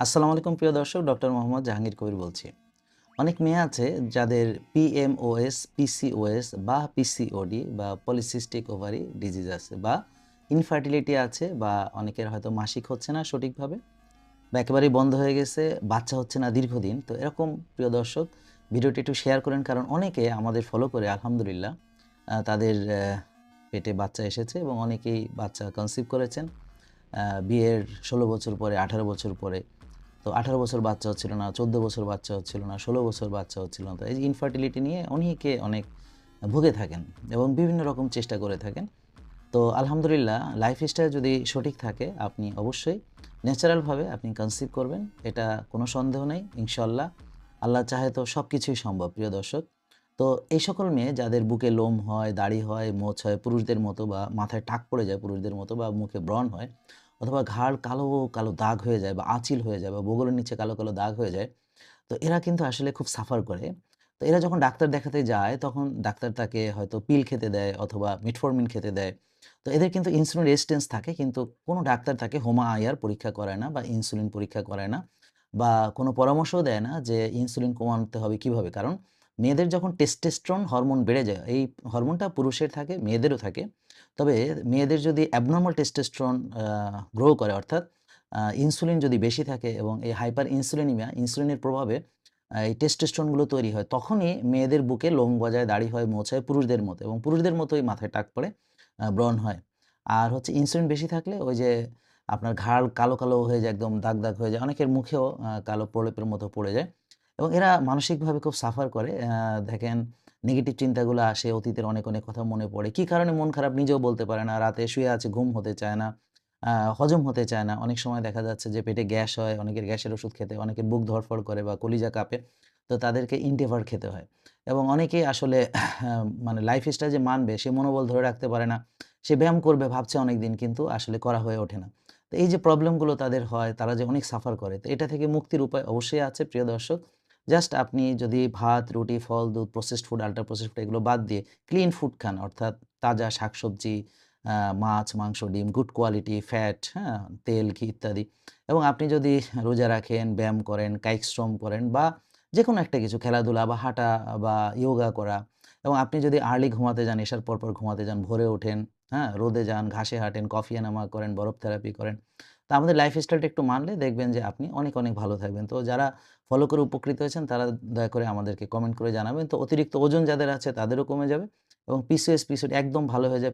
আসসালামু আলাইকুম প্রিয় দর্শক, ডক্টর মোহাম্মদ জাহাঙ্গীর কবির বলছি। অনেক মেয়ে আছে যাদের পিএমওএস, পিসিওএস বা পিসিওডি বা পলিসিস্টিক ওভারি ডিজিজ আছে বা ইনফার্টিলিটি আছে বা অনেকের হয়তো মাসিক হচ্ছে না সঠিকভাবে বা একেবারেই বন্ধ হয়ে গেছে, বাচ্চা হচ্ছে না দীর্ঘদিন। তো এরকম প্রিয় দর্শক ভিডিওটি একটু শেয়ার করেন, কারণ অনেকে আমাদের ফলো করে আলহামদুলিল্লাহ তাদের পেটে বাচ্চা এসেছে এবং অনেকেই বাচ্চা কনসিভ করেছেন বিয়ের ১৬ বছর পরে, ১৮ বছর পরে। তো ১৮ বছর বাচ্চা হচ্ছিল না, ১৪ বছর বাচ্চা হচ্ছিল না, ১৬ বছর বাচ্চা হচ্ছিল না। তো এই যে ইনফার্টিলিটি নিয়ে অনেকে অনেক ভুগে থাকেন এবং বিভিন্ন রকম চেষ্টা করে থাকেন। তো আলহামদুলিল্লাহ লাইফস্টাইল যদি সঠিক থাকে আপনি অবশ্যই ন্যাচারালভাবে আপনি কনসিভ করবেন। এটা কোনো সন্দেহ নেই। ইনশাআল্লাহ আল্লাহ চাহে তো সব কিছুই সম্ভব প্রিয় দর্শক। তো এই সকল মেয়ে যাদের বুকে লোম হয়, দাড়ি হয়, মোচ হয় পুরুষদের মতো বা মাথায় টাক পড়ে যায় পুরুষদের মতো বা মুখে ব্রণ হয় অথবা ঘাড় কালো, কালো দাগ হয়ে যায় বা আঁচিল হয়ে যায় বা বগলের নিচে কালো, কালো দাগ হয়ে যায়। তো এরা কিন্তু আসলে খুব সাফার করে। তো এরা যখন ডাক্তার দেখাতে যায় তখন ডাক্তার তাকে হয়তো পিল খেতে দেয় অথবা মেটফর্মিন খেতে দেয়। তো এদের কিন্তু ইনসুলিন রেজিস্ট্যান্স থাকে, কিন্তু কোনো ডাক্তার তাকে হোমা-আইআর পরীক্ষা করায় না বা ইনসুলিন পরীক্ষা করায় না বা কোনো পরামর্শও দেয় না যে ইনসুলিন কমাতে হবে কিভাবে। কারণ মেয়েদের যখন টেস্টোস্টেরন হরমোন বেড়ে যায়, এই হরমোনটা পুরুষের থাকে, মেয়েদেরও থাকে। তবে মেয়েদের যদি অ্যাবনরমাল টেস্টোস্টেরন গ্রো করে, অর্থাৎ ইনসুলিন যদি বেশি থাকে এবং এই হাইপার ইনসুলিনিমিয়া, ইনসুলিনের প্রভাবে এই টেস্টোস্টেরনগুলো তৈরি হয়, তখনই মেয়েদের বুকে লোম গজায়, দাড়ি হয়, মোচ হয় পুরুষদের মতো এবং পুরুষদের মতোই মাথায় টাক পড়ে, ব্রণ হয়। আর হচ্ছে ইনসুলিন বেশি থাকলে ওই যে আপনার ঘাড় কালো, কালো হয়ে যায়, একদম দাগ, দাগ হয়ে যায়। অনেকের মুখেও কালো প্রলেপের মতো পড়ে যায় এবং এরা মানসিকভাবে খুব সাফার করে। দেখেন নেগেটিভ চিন্তাগুলো আসে, অতীতের অনেক, অনেক কথা মনে পড়ে। কি কারণে মন খারাপ নিজেও বলতে পারে না। রাতে শুয়ে আছে, ঘুম হতে চায় না, হজম হতে চায় না। অনেক সময় দেখা যাচ্ছে যে পেটে গ্যাস হয়, অনেকের গ্যাসের ওষুধ খেতে হয়, অনেকের বুক ধড়ফড় করে বা কলিজা কাঁপে। তো তাদেরকে ইনটেভার খেতে হয় এবং অনেকেই আসলে মানে লাইফস্টাইল যে মানবে সে মনোবল ধরে রাখতে পারে না। সে ব্যায়াম করবে ভাবছে অনেকদিন, কিন্তু আসলে করা হয়ে ওঠে না। তো এই যে প্রবলেমগুলো তাদের হয়, তারা যে অনেক সাফার করে, তো এটা থেকে মুক্তির উপায় অবশ্যই আছে প্রিয় দর্শক। জাস্ট আপনি যদি ভাত, রুটি, ফল, দুধ, processed food, ultra processed food এগুলো বাদ দিয়ে ক্লিন ফুড খান, অর্থাৎ তাজা শাকসবজি, মাছ, মাংস, ডিম, গুড কোয়ালিটি, ফ্যাট, হ্যাঁ? তেল, ঘি ইত্যাদি। এবং আপনি যদি রোজা রাখেন, ব্যায়াম করেন, কায়িক শ্রম করেন বা যেকোনো একটা কিছু খেলাধুলা বা হাঁটা বা ইয়োগা করা এবং আপনি যদি আর্লি ঘুমাতে যান, এশার পরপর ঘুমাতে যান, ভোরে ওঠেন, হ্যাঁ? রোদে যান, ঘাসে হাঁটেন, কফি এনামা করেন, বরফ থেরাপি করেন। তো আমাদের লাইফস্টাইলটা একটু মানলে দেখবেন যে আপনি অনেক, অনেক ভালো থাকবেন। তো যারা ফলো করে উপকৃত হয়েছেন তারা দয়া করে আমাদেরকে কমেন্ট করে জানাবেন। তো অতিরিক্ত ওজন যাদের আছে তাদেরও কমে যাবে এবং পিসিওএস, পিসিওডি একদম ভালো হয়ে যাবে।